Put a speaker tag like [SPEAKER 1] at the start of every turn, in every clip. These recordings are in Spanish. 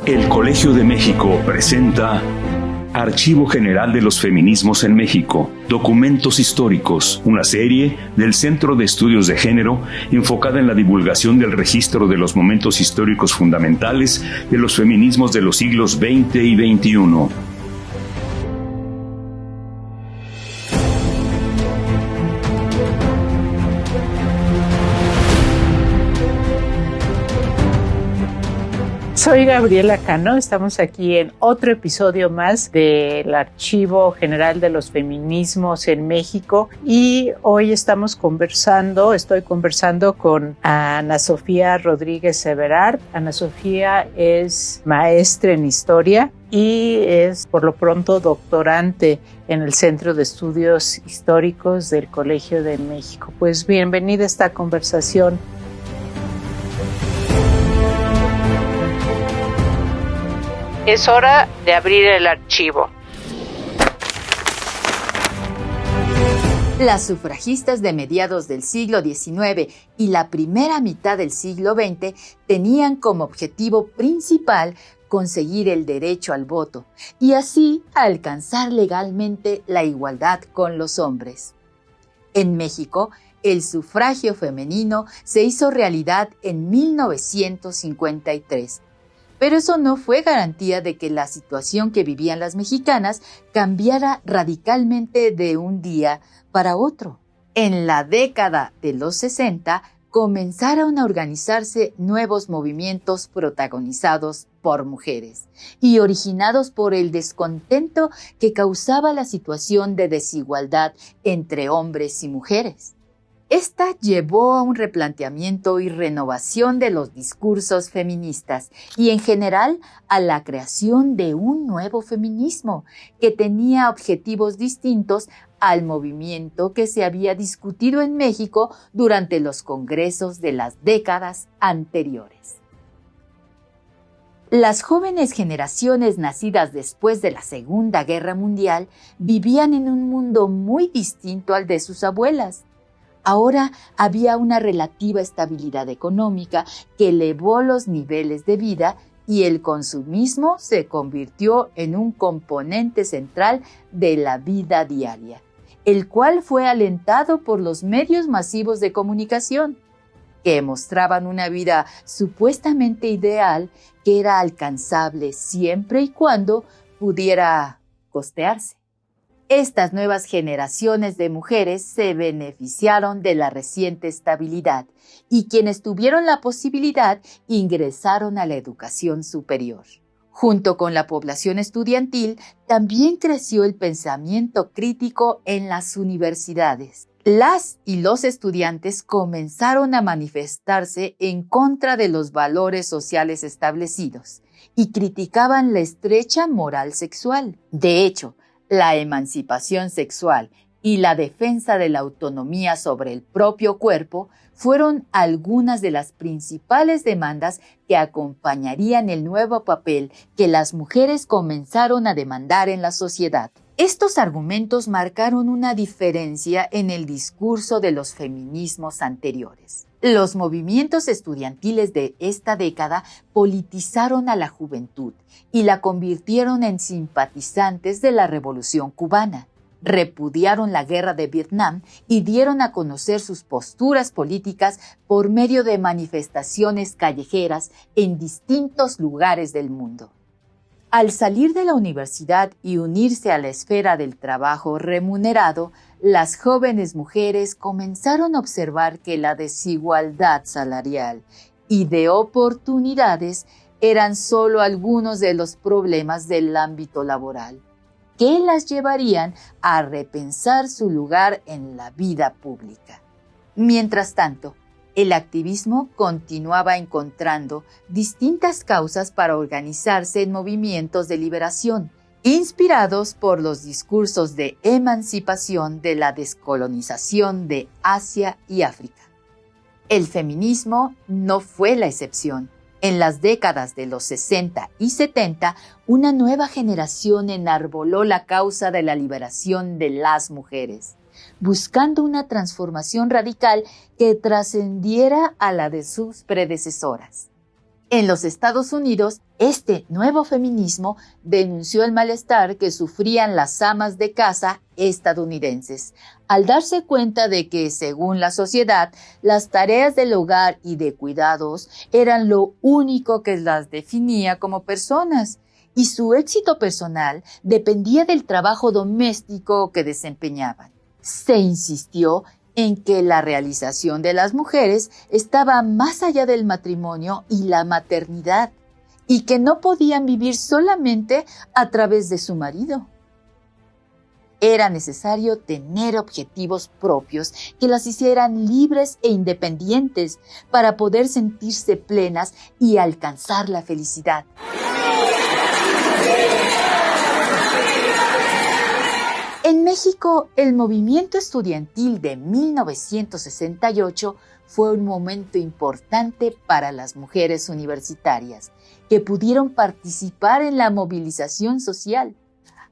[SPEAKER 1] El Colegio de México presenta Archivo General de los Feminismos en México, Documentos Históricos, una serie del Centro de Estudios de Género enfocada en la divulgación del registro de los momentos históricos fundamentales de los feminismos de los siglos XX y XXI.
[SPEAKER 2] Soy Gabriela Cano, estamos aquí en otro episodio más del Archivo General de los Feminismos en México y hoy estoy conversando con Ana Sofía Rodríguez Everard. Ana Sofía es maestra en Historia y es por lo pronto doctorante en el Centro de Estudios Históricos del Colegio de México. Pues bienvenida a esta conversación. Es hora de abrir el archivo.
[SPEAKER 3] Las sufragistas de mediados del siglo XIX y la primera mitad del siglo XX tenían como objetivo principal conseguir el derecho al voto y así alcanzar legalmente la igualdad con los hombres. En México, el sufragio femenino se hizo realidad en 1953. Pero eso no fue garantía de que la situación que vivían las mexicanas cambiara radicalmente de un día para otro. En la década de los 60 comenzaron a organizarse nuevos movimientos protagonizados por mujeres y originados por el descontento que causaba la situación de desigualdad entre hombres y mujeres. Esta llevó a un replanteamiento y renovación de los discursos feministas y en general a la creación de un nuevo feminismo que tenía objetivos distintos al movimiento que se había discutido en México durante los congresos de las décadas anteriores. Las jóvenes generaciones nacidas después de la Segunda Guerra Mundial vivían en un mundo muy distinto al de sus abuelas. Ahora había una relativa estabilidad económica que elevó los niveles de vida y el consumismo se convirtió en un componente central de la vida diaria, el cual fue alentado por los medios masivos de comunicación, que mostraban una vida supuestamente ideal que era alcanzable siempre y cuando pudiera costearse. Estas nuevas generaciones de mujeres se beneficiaron de la reciente estabilidad y quienes tuvieron la posibilidad ingresaron a la educación superior. Junto con la población estudiantil, también creció el pensamiento crítico en las universidades. Las y los estudiantes comenzaron a manifestarse en contra de los valores sociales establecidos y criticaban la estrecha moral sexual. De hecho, la emancipación sexual y la defensa de la autonomía sobre el propio cuerpo fueron algunas de las principales demandas que acompañarían el nuevo papel que las mujeres comenzaron a demandar en la sociedad. Estos argumentos marcaron una diferencia en el discurso de los feminismos anteriores. Los movimientos estudiantiles de esta década politizaron a la juventud y la convirtieron en simpatizantes de la Revolución cubana. Repudiaron la guerra de Vietnam y dieron a conocer sus posturas políticas por medio de manifestaciones callejeras en distintos lugares del mundo. Al salir de la universidad y unirse a la esfera del trabajo remunerado, las jóvenes mujeres comenzaron a observar que la desigualdad salarial y de oportunidades eran solo algunos de los problemas del ámbito laboral, que las llevarían a repensar su lugar en la vida pública. Mientras tanto, el activismo continuaba encontrando distintas causas para organizarse en movimientos de liberación, inspirados por los discursos de emancipación de la descolonización de Asia y África. El feminismo no fue la excepción. En las décadas de los 60 y 70, una nueva generación enarboló la causa de la liberación de las mujeres, buscando una transformación radical que trascendiera a la de sus predecesoras. En los Estados Unidos, este nuevo feminismo denunció el malestar que sufrían las amas de casa estadounidenses, al darse cuenta de que, según la sociedad, las tareas del hogar y de cuidados eran lo único que las definía como personas, y su éxito personal dependía del trabajo doméstico que desempeñaban. Se insistió en que la realización de las mujeres estaba más allá del matrimonio y la maternidad, y que no podían vivir solamente a través de su marido. Era necesario tener objetivos propios que las hicieran libres e independientes para poder sentirse plenas y alcanzar la felicidad. En México, el movimiento estudiantil de 1968 fue un momento importante para las mujeres universitarias, que pudieron participar en la movilización social.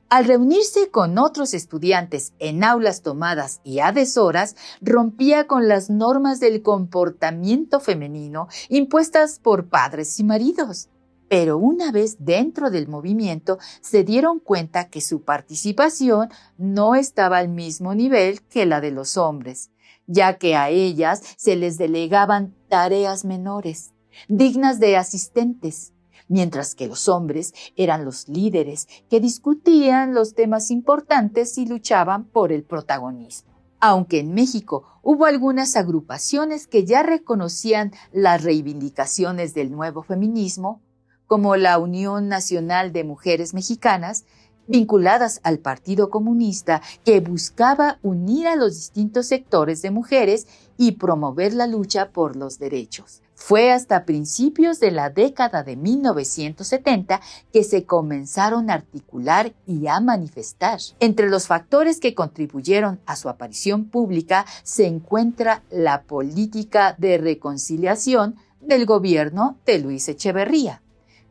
[SPEAKER 3] Al reunirse con otros estudiantes en aulas tomadas y a deshoras, rompía con las normas del comportamiento femenino impuestas por padres y maridos. Pero una vez dentro del movimiento, se dieron cuenta que su participación no estaba al mismo nivel que la de los hombres, ya que a ellas se les delegaban tareas menores, dignas de asistentes, mientras que los hombres eran los líderes que discutían los temas importantes y luchaban por el protagonismo. Aunque en México hubo algunas agrupaciones que ya reconocían las reivindicaciones del nuevo feminismo, como la Unión Nacional de Mujeres Mexicanas, vinculadas al Partido Comunista, que buscaba unir a los distintos sectores de mujeres y promover la lucha por los derechos. Fue hasta principios de la década de 1970 que se comenzaron a articular y a manifestar. Entre los factores que contribuyeron a su aparición pública se encuentra la política de reconciliación del gobierno de Luis Echeverría,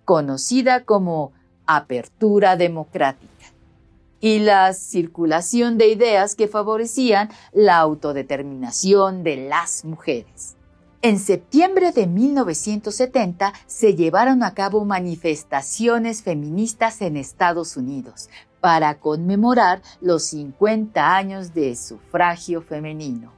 [SPEAKER 3] conocida como apertura democrática, y la circulación de ideas que favorecían la autodeterminación de las mujeres. En septiembre de 1970 se llevaron a cabo manifestaciones feministas en Estados Unidos para conmemorar los 50 años de sufragio femenino.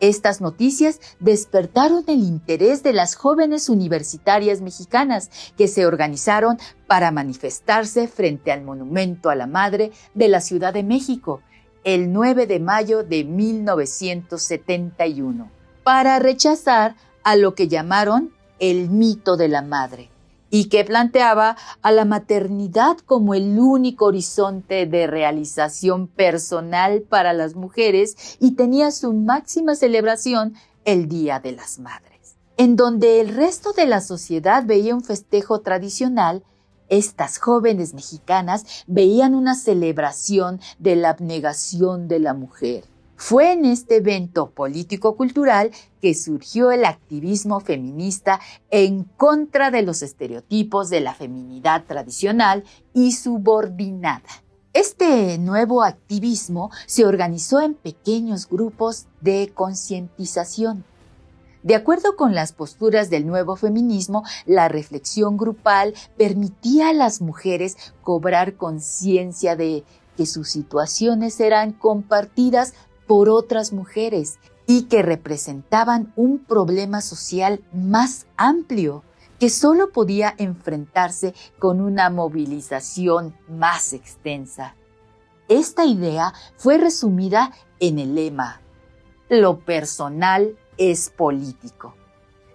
[SPEAKER 3] Estas noticias despertaron el interés de las jóvenes universitarias mexicanas que se organizaron para manifestarse frente al Monumento a la Madre de la Ciudad de México el 9 de mayo de 1971, para rechazar a lo que llamaron el mito de la madre, y que planteaba a la maternidad como el único horizonte de realización personal para las mujeres y tenía su máxima celebración el Día de las Madres. En donde el resto de la sociedad veía un festejo tradicional, estas jóvenes mexicanas veían una celebración de la abnegación de la mujer. Fue en este evento político-cultural que surgió el activismo feminista en contra de los estereotipos de la feminidad tradicional y subordinada. Este nuevo activismo se organizó en pequeños grupos de concientización. De acuerdo con las posturas del nuevo feminismo, la reflexión grupal permitía a las mujeres cobrar conciencia de que sus situaciones eran compartidas por otras mujeres y que representaban un problema social más amplio que solo podía enfrentarse con una movilización más extensa. Esta idea fue resumida en el lema: lo personal es político,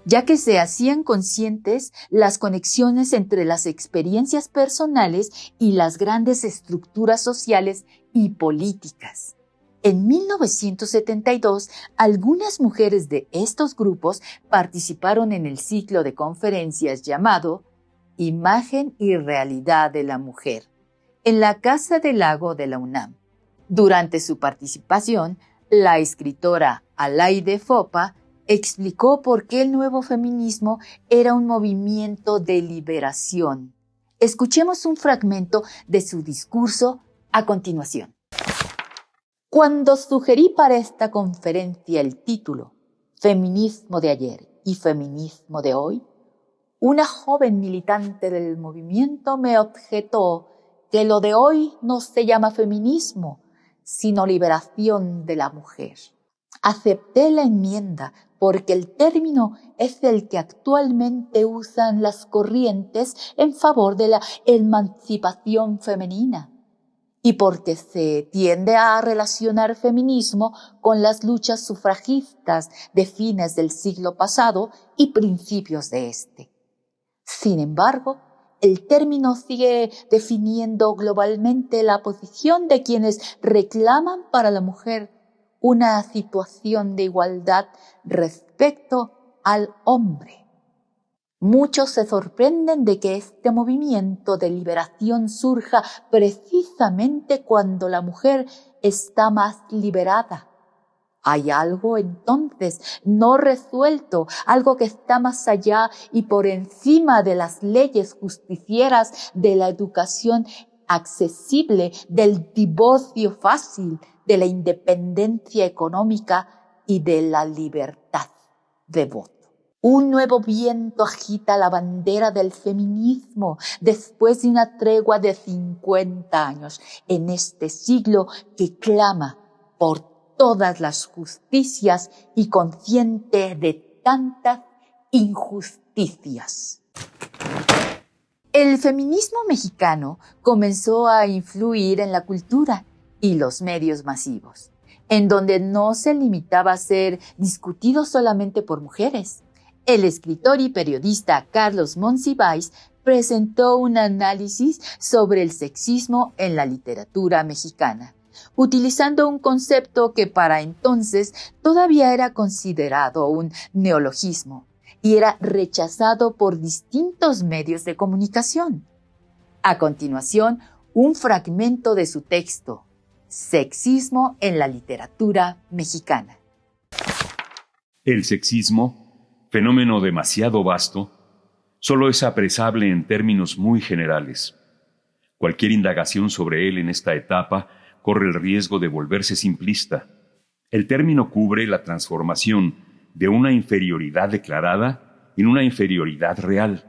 [SPEAKER 3] ya que se hacían conscientes las conexiones entre las experiencias personales y las grandes estructuras sociales y políticas. En 1972, algunas mujeres de estos grupos participaron en el ciclo de conferencias llamado Imagen y Realidad de la Mujer, en la Casa del Lago de la UNAM. Durante su participación, la escritora Alaide Fopa explicó por qué el nuevo feminismo era un movimiento de liberación. Escuchemos un fragmento de su discurso a continuación. Cuando sugerí para esta conferencia el título Feminismo de ayer y feminismo de hoy, una joven militante del movimiento me objetó que lo de hoy no se llama feminismo, sino liberación de la mujer. Acepté la enmienda porque el término es el que actualmente usan las corrientes en favor de la emancipación femenina y porque se tiende a relacionar feminismo con las luchas sufragistas de fines del siglo pasado y principios de este. Sin embargo, el término sigue definiendo globalmente la posición de quienes reclaman para la mujer una situación de igualdad respecto al hombre. Muchos se sorprenden de que este movimiento de liberación surja precisamente cuando la mujer está más liberada. Hay algo entonces no resuelto, algo que está más allá y por encima de las leyes justicieras, de la educación accesible, del divorcio fácil, de la independencia económica y de la libertad de voto. Un nuevo viento agita la bandera del feminismo después de una tregua de 50 años en este siglo que clama por todas las justicias y consciente de tantas injusticias. El feminismo mexicano comenzó a influir en la cultura y los medios masivos, en donde no se limitaba a ser discutido solamente por mujeres. El escritor y periodista Carlos Monsiváis presentó un análisis sobre el sexismo en la literatura mexicana, utilizando un concepto que para entonces todavía era considerado un neologismo y era rechazado por distintos medios de comunicación. A continuación, un fragmento de su texto, Sexismo en la literatura mexicana.
[SPEAKER 1] El sexismo, fenómeno demasiado vasto, solo es apresable en términos muy generales. Cualquier indagación sobre él en esta etapa corre el riesgo de volverse simplista. El término cubre la transformación de una inferioridad declarada en una inferioridad real,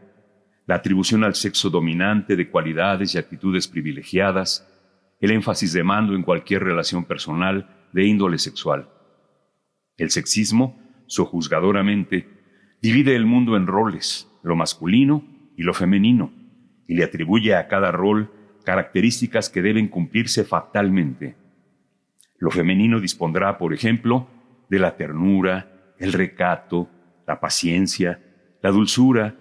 [SPEAKER 1] la atribución al sexo dominante de cualidades y actitudes privilegiadas, el énfasis de mando en cualquier relación personal de índole sexual. El sexismo, sojuzgadoramente, divide el mundo en roles, lo masculino y lo femenino, y le atribuye a cada rol características que deben cumplirse fatalmente. Lo femenino dispondrá, por ejemplo, de la ternura, el recato, la paciencia, la dulzura,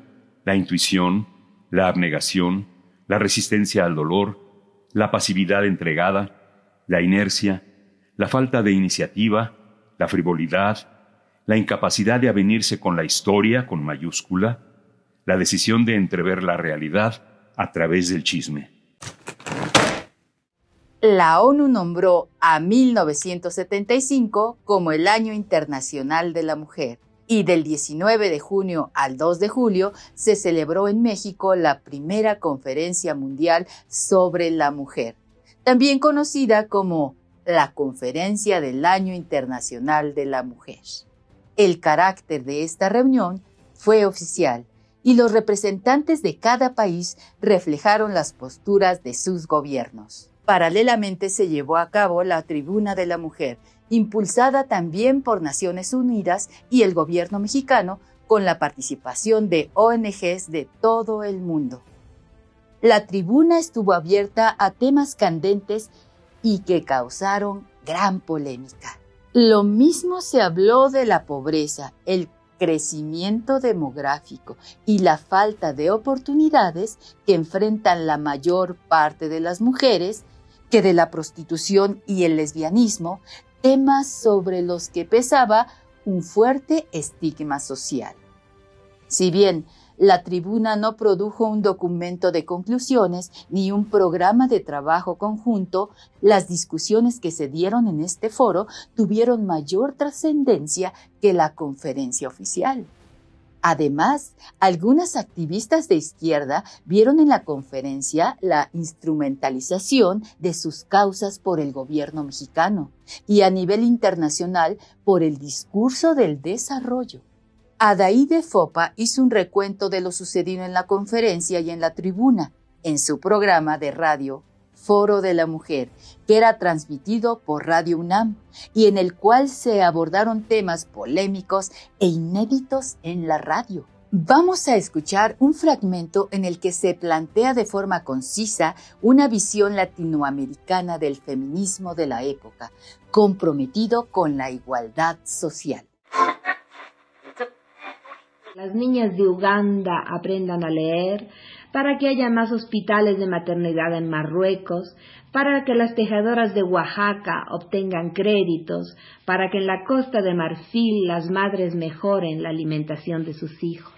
[SPEAKER 1] la intuición, la abnegación, la resistencia al dolor, la pasividad entregada, la inercia, la falta de iniciativa, la frivolidad, la incapacidad de avenirse con la historia con mayúscula, la decisión de entrever la realidad a través del chisme.
[SPEAKER 3] La ONU nombró a 1975 como el Año Internacional de la Mujer y del 19 de junio al 2 de julio se celebró en México la primera Conferencia Mundial sobre la Mujer, también conocida como la Conferencia del Año Internacional de la Mujer. El carácter de esta reunión fue oficial y los representantes de cada país reflejaron las posturas de sus gobiernos. Paralelamente se llevó a cabo la Tribuna de la Mujer, impulsada también por Naciones Unidas y el gobierno mexicano, con la participación de ONGs de todo el mundo. La tribuna estuvo abierta a temas candentes y que causaron gran polémica. Lo mismo se habló de la pobreza, el crecimiento demográfico y la falta de oportunidades que enfrentan la mayor parte de las mujeres, que de la prostitución y el lesbianismo, temas sobre los que pesaba un fuerte estigma social. Si bien la tribuna no produjo un documento de conclusiones ni un programa de trabajo conjunto, las discusiones que se dieron en este foro tuvieron mayor trascendencia que la conferencia oficial. Además, algunas activistas de izquierda vieron en la conferencia la instrumentalización de sus causas por el gobierno mexicano y a nivel internacional por el discurso del desarrollo. Adahide Fopa hizo un recuento de lo sucedido en la conferencia y en la tribuna, en su programa de radio Foro de la Mujer, que era transmitido por Radio UNAM y en el cual se abordaron temas polémicos e inéditos en la radio. Vamos a escuchar un fragmento en el que se plantea de forma concisa una visión latinoamericana del feminismo de la época, comprometido con la igualdad social.
[SPEAKER 4] Las niñas de Uganda aprendan a leer, para que haya más hospitales de maternidad en Marruecos, para que las tejedoras de Oaxaca obtengan créditos, para que en la Costa de Marfil las madres mejoren la alimentación de sus hijos.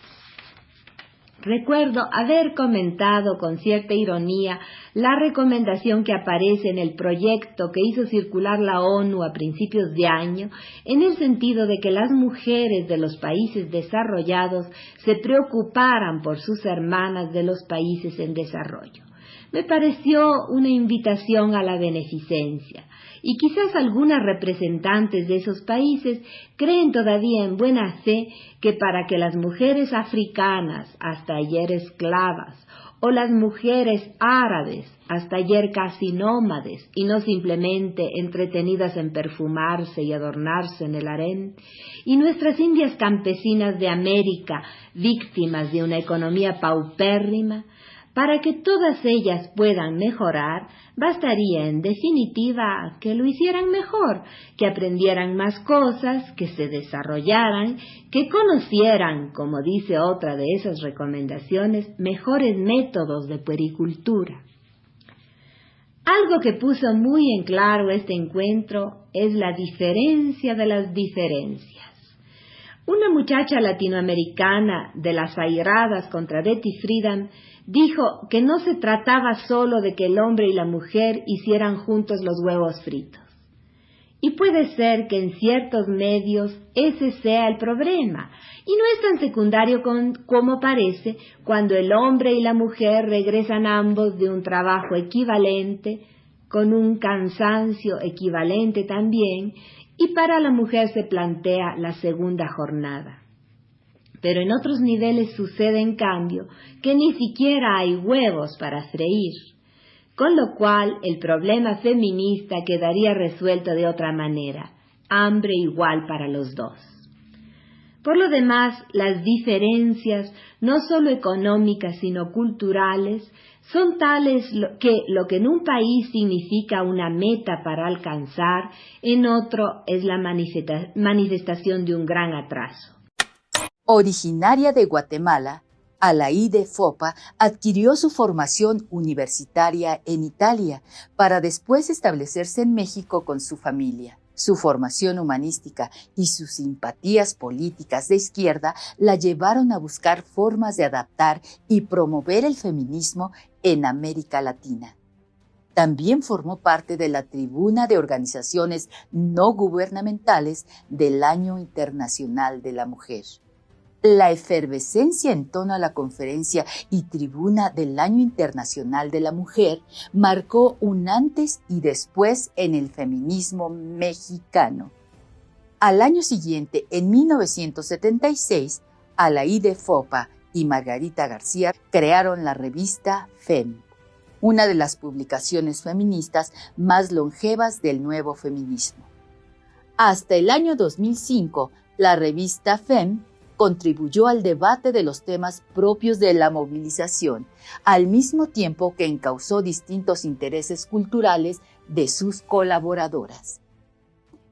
[SPEAKER 4] Recuerdo haber comentado con cierta ironía la recomendación que aparece en el proyecto que hizo circular la ONU a principios de año, en el sentido de que las mujeres de los países desarrollados se preocuparan por sus hermanas de los países en desarrollo. Me pareció una invitación a la beneficencia, y quizás algunas representantes de esos países creen todavía en buena fe que para que las mujeres africanas, hasta ayer esclavas, o las mujeres árabes, hasta ayer casi nómades, y no simplemente entretenidas en perfumarse y adornarse en el harén, y nuestras indias campesinas de América, víctimas de una economía paupérrima, para que todas ellas puedan mejorar, bastaría en definitiva que lo hicieran mejor, que aprendieran más cosas, que se desarrollaran, que conocieran, como dice otra de esas recomendaciones, mejores métodos de puericultura. Algo que puso muy en claro este encuentro es la diferencia de las diferencias. Una muchacha latinoamericana de las airadas contra Betty Friedan dijo que no se trataba solo de que el hombre y la mujer hicieran juntos los huevos fritos. Y puede ser que en ciertos medios ese sea el problema, y no es tan secundario como parece cuando el hombre y la mujer regresan ambos de un trabajo equivalente, con un cansancio equivalente también, y para la mujer se plantea la segunda jornada. Pero en otros niveles sucede, en cambio, que ni siquiera hay huevos para freír, con lo cual el problema feminista quedaría resuelto de otra manera, hambre igual para los dos. Por lo demás, las diferencias, no solo económicas sino culturales, son tales que lo que en un país significa una meta para alcanzar, en otro es la manifestación de un gran atraso.
[SPEAKER 3] Originaria de Guatemala, Adahide Fopa adquirió su formación universitaria en Italia para después establecerse en México con su familia. Su formación humanística y sus simpatías políticas de izquierda la llevaron a buscar formas de adaptar y promover el feminismo en América Latina. También formó parte de la tribuna de organizaciones no gubernamentales del Año Internacional de la Mujer. La efervescencia en torno a la conferencia y tribuna del Año Internacional de la Mujer marcó un antes y después en el feminismo mexicano. Al año siguiente, en 1976, Adahide Fopa y Margarita García crearon la revista FEM, una de las publicaciones feministas más longevas del nuevo feminismo. Hasta el año 2005, la revista FEM contribuyó al debate de los temas propios de la movilización, al mismo tiempo que encauzó distintos intereses culturales de sus colaboradoras.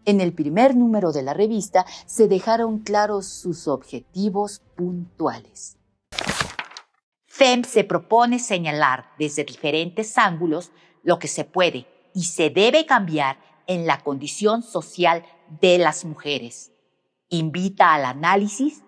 [SPEAKER 3] En el primer número de la revista se dejaron claros sus objetivos puntuales.
[SPEAKER 5] FEM se propone señalar desde diferentes ángulos lo que se puede y se debe cambiar en la condición social de las mujeres. Invita al análisis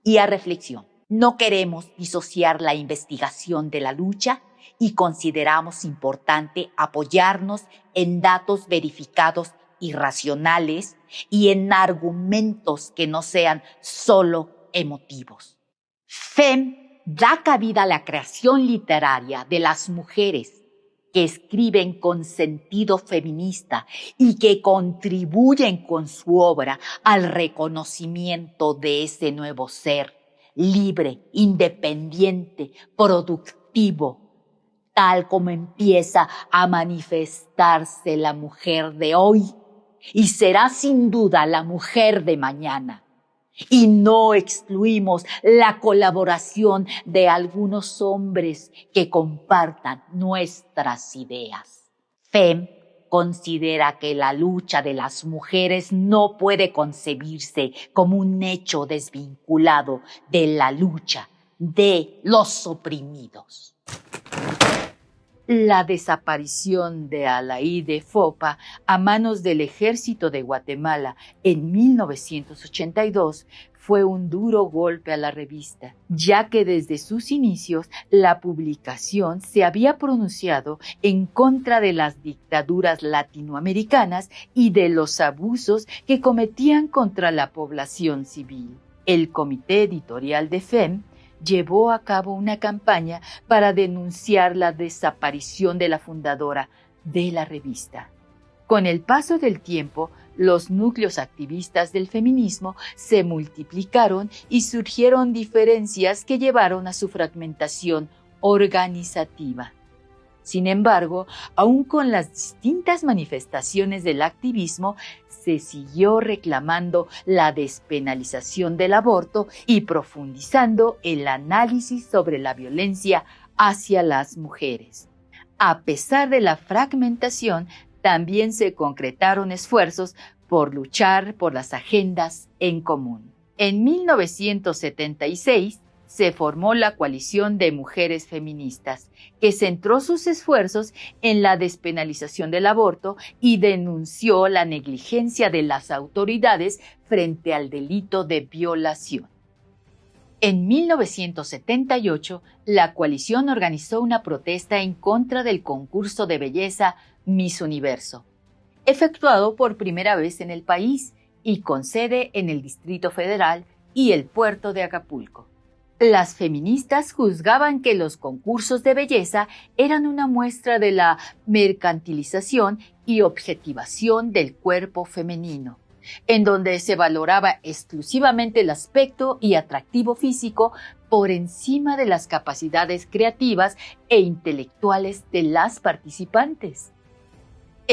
[SPEAKER 5] y a reflexión. No queremos disociar la investigación de la lucha y consideramos importante apoyarnos en datos verificados y racionales y en argumentos que no sean solo emotivos. FEM da cabida a la creación literaria de las mujeres que escriben con sentido feminista y que contribuyen con su obra al reconocimiento de ese nuevo ser, libre, independiente, productivo, tal como empieza a manifestarse la mujer de hoy y será sin duda la mujer de mañana. Y no excluimos la colaboración de algunos hombres que compartan nuestras ideas. FEM considera que la lucha de las mujeres no puede concebirse como un hecho desvinculado de la lucha de los oprimidos. La desaparición de Alaide Fopa a manos del Ejército de Guatemala en 1982 fue un duro golpe a la revista, ya que desde sus inicios la publicación se había pronunciado en contra de las dictaduras latinoamericanas y de los abusos que cometían contra la población civil. El comité editorial de FEM llevó a cabo una campaña para denunciar la desaparición de la fundadora de la revista. Con el paso del tiempo, los núcleos activistas del feminismo se multiplicaron y surgieron diferencias que llevaron a su fragmentación organizativa. Sin embargo, aun con las distintas manifestaciones del activismo, se siguió reclamando la despenalización del aborto y profundizando el análisis sobre la violencia hacia las mujeres. A pesar de la fragmentación, también se concretaron esfuerzos por luchar por las agendas en común. En 1976, se formó la Coalición de Mujeres Feministas, que centró sus esfuerzos en la despenalización del aborto y denunció la negligencia de las autoridades frente al delito de violación. En 1978, la coalición organizó una protesta en contra del concurso de belleza Miss Universo, efectuado por primera vez en el país y con sede en el Distrito Federal y el puerto de Acapulco. Las feministas juzgaban que los concursos de belleza eran una muestra de la mercantilización y objetivación del cuerpo femenino, en donde se valoraba exclusivamente el aspecto y atractivo físico por encima de las capacidades creativas e intelectuales de las participantes.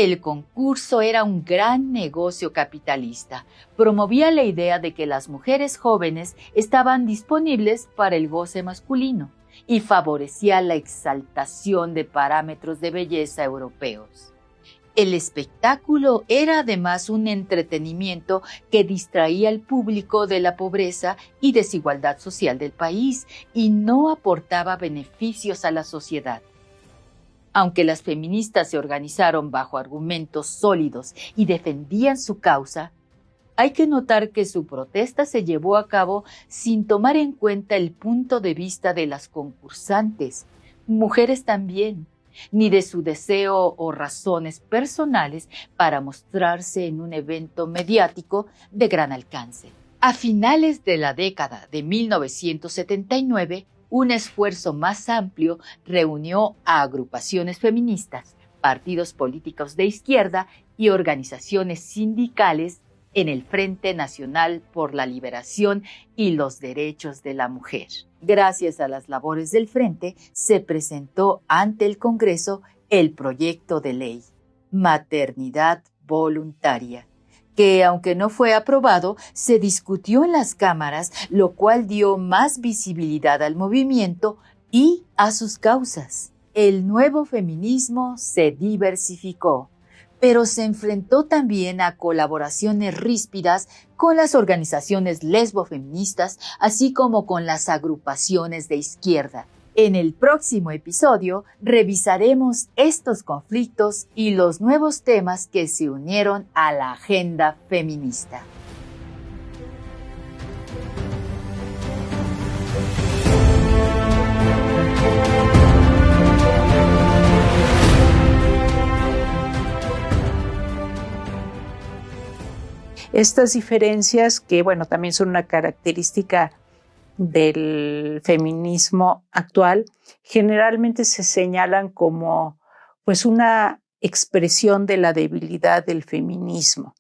[SPEAKER 5] El concurso era un gran negocio capitalista. Promovía la idea de que las mujeres jóvenes estaban disponibles para el goce masculino y favorecía la exaltación de parámetros de belleza europeos. El espectáculo era además un entretenimiento que distraía al público de la pobreza y desigualdad social del país y no aportaba beneficios a la sociedad. Aunque las feministas se organizaron bajo argumentos sólidos y defendían su causa, hay que notar que su protesta se llevó a cabo sin tomar en cuenta el punto de vista de las concursantes, mujeres también, ni de su deseo o razones personales para mostrarse en un evento mediático de gran alcance. A finales de la década de 1979, un esfuerzo más amplio reunió a agrupaciones feministas, partidos políticos de izquierda y organizaciones sindicales en el Frente Nacional por la Liberación y los Derechos de la Mujer. Gracias a las labores del Frente, se presentó ante el Congreso el proyecto de ley Maternidad Voluntaria, que aunque no fue aprobado, se discutió en las cámaras, lo cual dio más visibilidad al movimiento y a sus causas. El nuevo feminismo se diversificó, pero se enfrentó también a colaboraciones ríspidas con las organizaciones lesbofeministas, así como con las agrupaciones de izquierda. En el próximo episodio revisaremos estos conflictos y los nuevos temas que se unieron a la agenda feminista.
[SPEAKER 2] Estas diferencias que, también son una característica del feminismo actual, generalmente se señalan como pues una expresión de la debilidad del feminismo.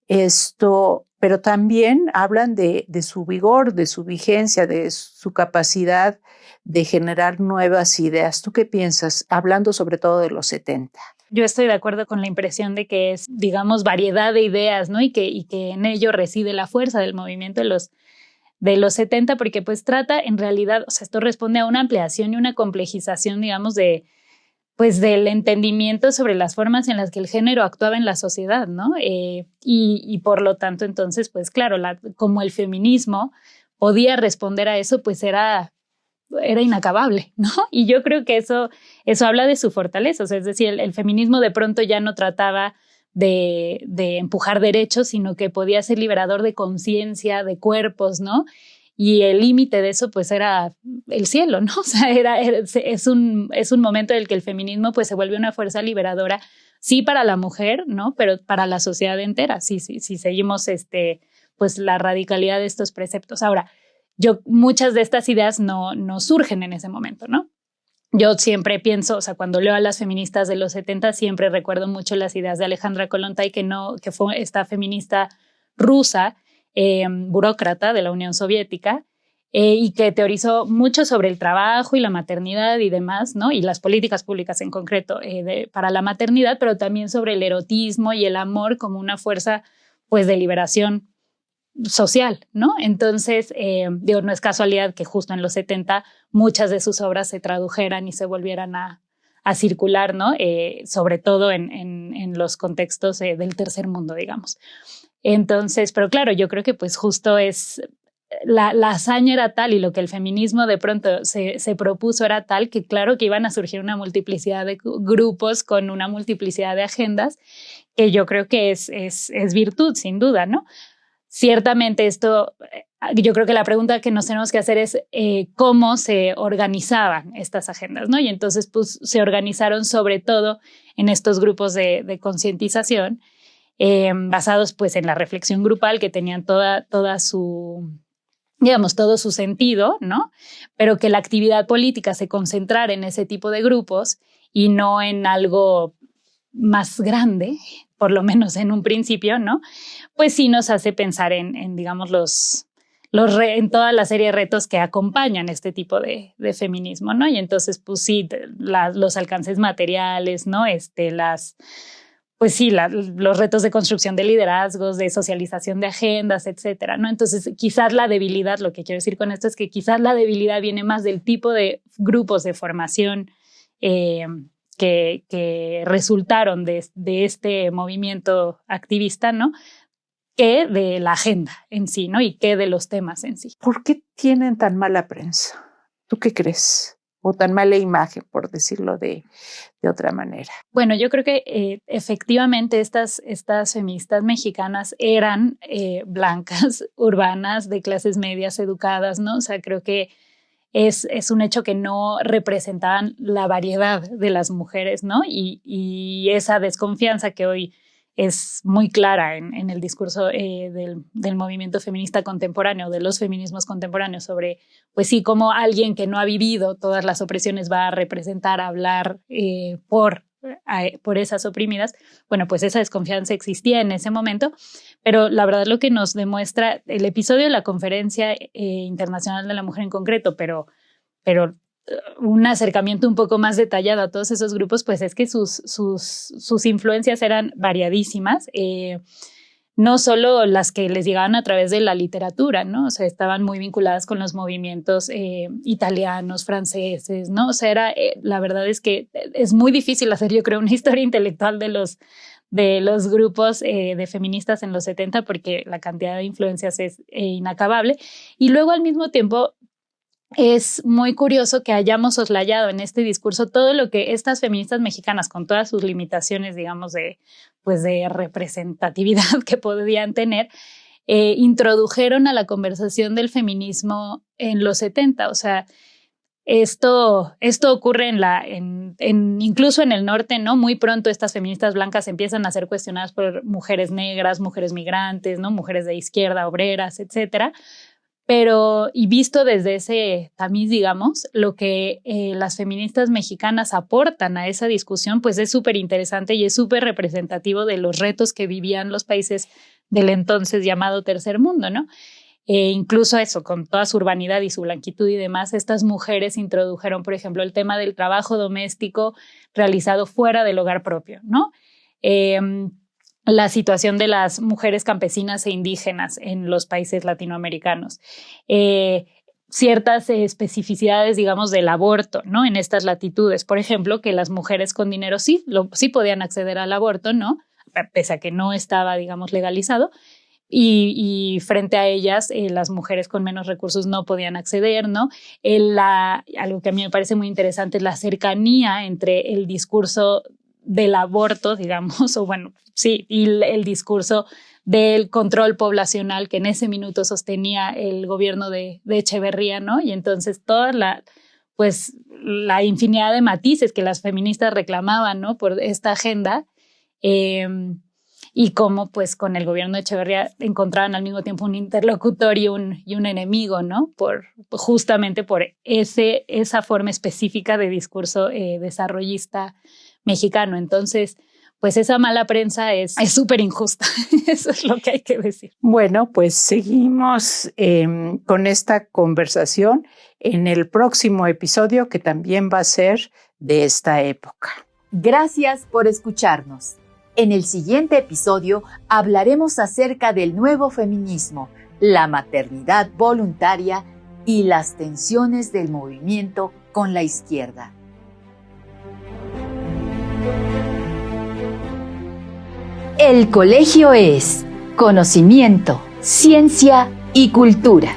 [SPEAKER 2] Pero también hablan de su vigor, de su vigencia, de su capacidad de generar nuevas ideas. ¿Tú qué piensas? Hablando sobre todo de los 70.
[SPEAKER 6] Yo estoy de acuerdo con la impresión de que es, digamos, variedad de ideas, ¿no? Y que en ello reside la fuerza del movimiento de los 70, porque pues trata en realidad, o sea, esto responde a una ampliación y una complejización, digamos, del entendimiento sobre las formas en las que el género actuaba en la sociedad, ¿no? Y por lo tanto, entonces, pues claro, como el feminismo podía responder a eso, pues era inacabable, ¿no? Y yo creo que eso habla de su fortaleza, o sea, es decir, el feminismo de pronto ya no trataba de empujar derechos, sino que podía ser liberador de conciencia, de cuerpos, ¿no? Y el límite de eso pues era el cielo, ¿no? O sea, es un momento en el que el feminismo pues se vuelve una fuerza liberadora, sí para la mujer, ¿no? Pero para la sociedad entera, sí, seguimos pues la radicalidad de estos preceptos. Ahora, muchas de estas ideas no surgen en ese momento, ¿no? Yo siempre pienso, o sea, cuando leo a las feministas de los 70, siempre recuerdo mucho las ideas de Alejandra Kollontai, que fue esta feminista rusa, burócrata de la Unión Soviética, y que teorizó mucho sobre el trabajo y la maternidad y demás, ¿no? Y las políticas públicas en concreto para la maternidad, pero también sobre el erotismo y el amor como una fuerza, pues, de liberación social, ¿no? Entonces, no es casualidad que justo en los 70 muchas de sus obras se tradujeran y se volvieran a circular, ¿no? Sobre todo en los contextos del tercer mundo, digamos. Entonces, pero claro, yo creo que pues justo es la hazaña era tal y lo que el feminismo de pronto se propuso era tal que claro que iban a surgir una multiplicidad de grupos con una multiplicidad de agendas que yo creo que es virtud, sin duda, ¿no? Ciertamente esto, yo creo que la pregunta que nos tenemos que hacer es cómo se organizaban estas agendas, ¿no? Y entonces pues se organizaron sobre todo en estos grupos de concientización basados pues en la reflexión grupal que tenían toda su, digamos, todo su sentido, ¿no? Pero que la actividad política se concentrara en ese tipo de grupos y no en algo más grande, por lo menos en un principio, ¿no? Pues sí nos hace pensar en digamos, en toda la serie de retos que acompañan este tipo de feminismo, ¿no? Y entonces, pues sí, los alcances materiales, ¿no? Pues sí, los retos de construcción de liderazgos, de socialización de agendas, etcétera, ¿no? Entonces, quizás la debilidad, lo que quiero decir con esto es que quizás la debilidad viene más del tipo de grupos de formación que resultaron de este movimiento activista, ¿no? Que de la agenda en sí, ¿no? Y que de los temas en sí.
[SPEAKER 2] ¿Por qué tienen tan mala prensa? ¿Tú qué crees? O tan mala imagen, por decirlo de otra manera.
[SPEAKER 6] Bueno, yo creo que efectivamente estas feministas mexicanas eran blancas, urbanas, de clases medias, educadas, ¿no? O sea, creo que es un hecho que no representaban la variedad de las mujeres, ¿no? Y esa desconfianza que hoy es muy clara en el discurso del movimiento feminista contemporáneo, de los feminismos contemporáneos, sobre, pues sí, cómo alguien que no ha vivido todas las opresiones va a representar, a hablar por esas oprimidas. Bueno, pues esa desconfianza existía en ese momento, pero la verdad lo que nos demuestra el episodio de la Conferencia Internacional de la Mujer en concreto, pero un acercamiento un poco más detallado a todos esos grupos, pues es que sus influencias eran variadísimas, no solo las que les llegaban a través de la literatura, ¿no? O sea, estaban muy vinculadas con los movimientos italianos, franceses, ¿no? O sea, la verdad es que es muy difícil hacer, yo creo, una historia intelectual de los grupos de feministas en los 70 porque la cantidad de influencias es inacabable. Y luego, al mismo tiempo, es muy curioso que hayamos soslayado en este discurso todo lo que estas feministas mexicanas, con todas sus limitaciones, digamos, de representatividad que podían tener, introdujeron a la conversación del feminismo en los 70. O sea, esto ocurre incluso en el norte, ¿no? Muy pronto estas feministas blancas empiezan a ser cuestionadas por mujeres negras, mujeres migrantes, ¿no? Mujeres de izquierda, obreras, etcétera. Pero, y visto desde ese tamiz, digamos, lo que las feministas mexicanas aportan a esa discusión, pues es súper interesante y es súper representativo de los retos que vivían los países del entonces llamado Tercer Mundo, ¿no? Incluso eso, con toda su urbanidad y su blanquitud y demás, estas mujeres introdujeron, por ejemplo, el tema del trabajo doméstico realizado fuera del hogar propio, ¿no? La situación de las mujeres campesinas e indígenas en los países latinoamericanos, ciertas especificidades, digamos, del aborto, ¿no? En estas latitudes, por ejemplo, que las mujeres con dinero sí podían acceder al aborto, ¿no? Pese a que no estaba, digamos, legalizado, y frente a ellas, las mujeres con menos recursos no podían acceder, ¿no? Algo que a mí me parece muy interesante es la cercanía entre el discurso del aborto, digamos, o bueno, sí, y el discurso del control poblacional que en ese minuto sostenía el gobierno de Echeverría, ¿no? Y entonces toda la infinidad de matices que las feministas reclamaban, ¿no? Por esta agenda, y cómo pues con el gobierno de Echeverría encontraban al mismo tiempo un interlocutor y un enemigo, ¿no? Justamente por esa forma específica de discurso desarrollista mexicano. Entonces, pues esa mala prensa es súper injusta. Eso es lo que hay que decir.
[SPEAKER 2] Bueno, pues seguimos con esta conversación en el próximo episodio, que también va a ser de esta época.
[SPEAKER 3] Gracias por escucharnos. En el siguiente episodio hablaremos acerca del nuevo feminismo, la maternidad voluntaria y las tensiones del movimiento con la izquierda. El colegio es conocimiento, ciencia y cultura.